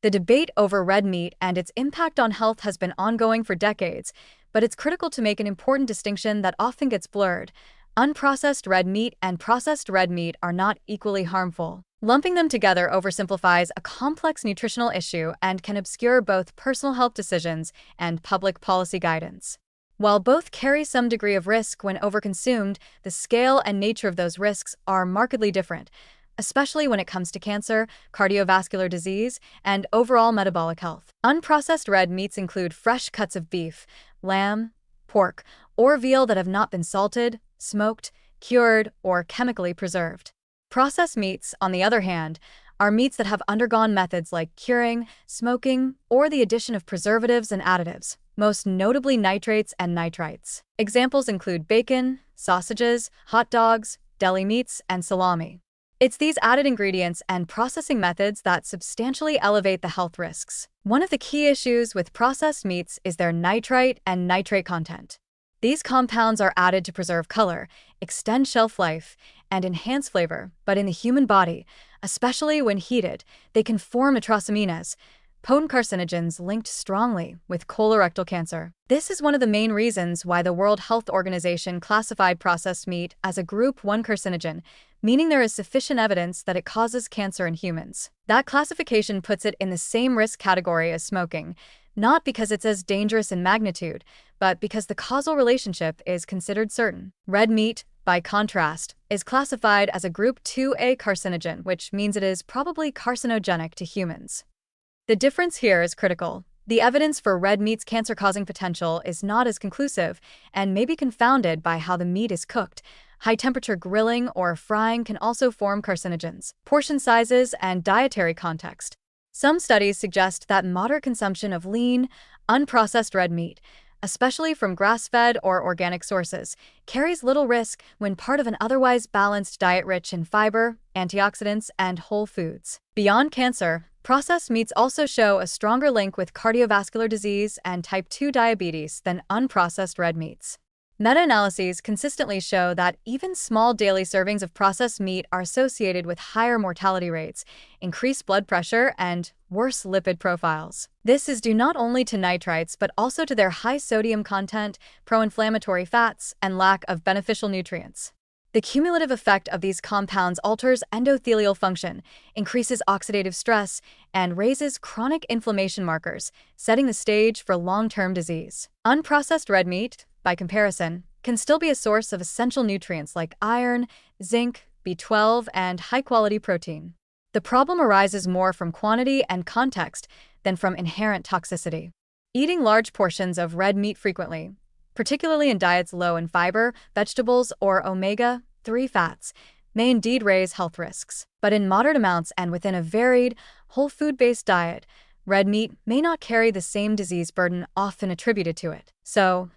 The debate over red meat and its impact on health has been ongoing for decades, but it's critical to make an important distinction that often gets blurred. Unprocessed red meat and processed red meat are not equally harmful. Lumping them together oversimplifies a complex nutritional issue and can obscure both personal health decisions and public policy guidance. While both carry some degree of risk when overconsumed, the scale and nature of those risks are markedly different, especially when it comes to cancer, cardiovascular disease, and overall metabolic health. Unprocessed red meats include fresh cuts of beef, lamb, pork, or veal that have not been salted, smoked, cured, or chemically preserved. Processed meats, on the other hand, are meats that have undergone methods like curing, smoking, or the addition of preservatives and additives, most notably nitrates and nitrites. Examples include bacon, sausages, hot dogs, deli meats, and salami. It's these added ingredients and processing methods that substantially elevate the health risks. One of the key issues with processed meats is their nitrite and nitrate content. These compounds are added to preserve color, extend shelf life, and enhance flavor, but in the human body, especially when heated, they can form atrociamines, potent carcinogens linked strongly with colorectal cancer. This is one of the main reasons why the World Health Organization classified processed meat as a Group 1 carcinogen, meaning there is sufficient evidence that it causes cancer in humans. That classification puts it in the same risk category as smoking, not because it's as dangerous in magnitude, but because the causal relationship is considered certain. Red meat, by contrast, is classified as a Group 2A carcinogen, which means it is probably carcinogenic to humans. The difference here is critical. The evidence for red meat's cancer-causing potential is not as conclusive and may be confounded by how the meat is cooked. High-temperature grilling or frying can also form carcinogens. Portion sizes and dietary context. Some studies suggest that moderate consumption of lean, unprocessed red meat, especially from grass-fed or organic sources, carries little risk when part of an otherwise balanced diet rich in fiber, antioxidants, and whole foods. Beyond cancer, processed meats also show a stronger link with cardiovascular disease and type 2 diabetes than unprocessed red meats. Meta-analyses consistently show that even small daily servings of processed meat are associated with higher mortality rates, increased blood pressure, and worse lipid profiles. This is due not only to nitrites but also to their high sodium content, pro-inflammatory fats, and lack of beneficial nutrients. The cumulative effect of these compounds alters endothelial function, increases oxidative stress, and raises chronic inflammation markers, setting the stage for long-term disease. Unprocessed red meat, by comparison, can still be a source of essential nutrients like iron, zinc, B12, and high-quality protein. The problem arises more from quantity and context than from inherent toxicity. Eating large portions of red meat frequently, particularly in diets low in fiber, vegetables, or omega-3 fats, may indeed raise health risks. But in moderate amounts and within a varied, whole food-based diet, red meat may not carry the same disease burden often attributed to it. So,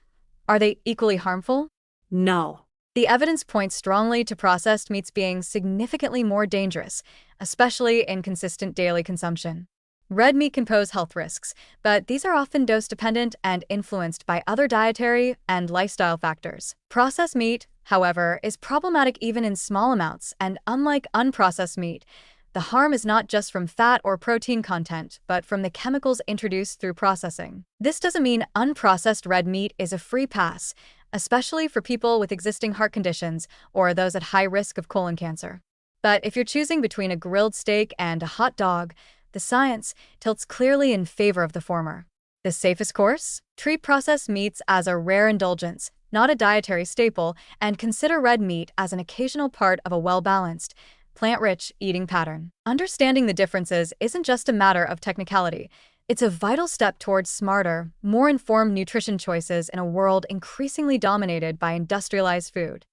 are they equally harmful? No. The evidence points strongly to processed meats being significantly more dangerous, especially in consistent daily consumption. Red meat can pose health risks, but these are often dose-dependent and influenced by other dietary and lifestyle factors. Processed meat, however, is problematic even in small amounts, and unlike unprocessed meat, the harm is not just from fat or protein content, but from the chemicals introduced through processing. This doesn't mean unprocessed red meat is a free pass, especially for people with existing heart conditions or those at high risk of colon cancer. But if you're choosing between a grilled steak and a hot dog, the science tilts clearly in favor of the former. The safest course? Treat processed meats as a rare indulgence, not a dietary staple, and consider red meat as an occasional part of a well-balanced, plant-rich eating pattern. Understanding the differences isn't just a matter of technicality. It's a vital step towards smarter, more informed nutrition choices in a world increasingly dominated by industrialized food.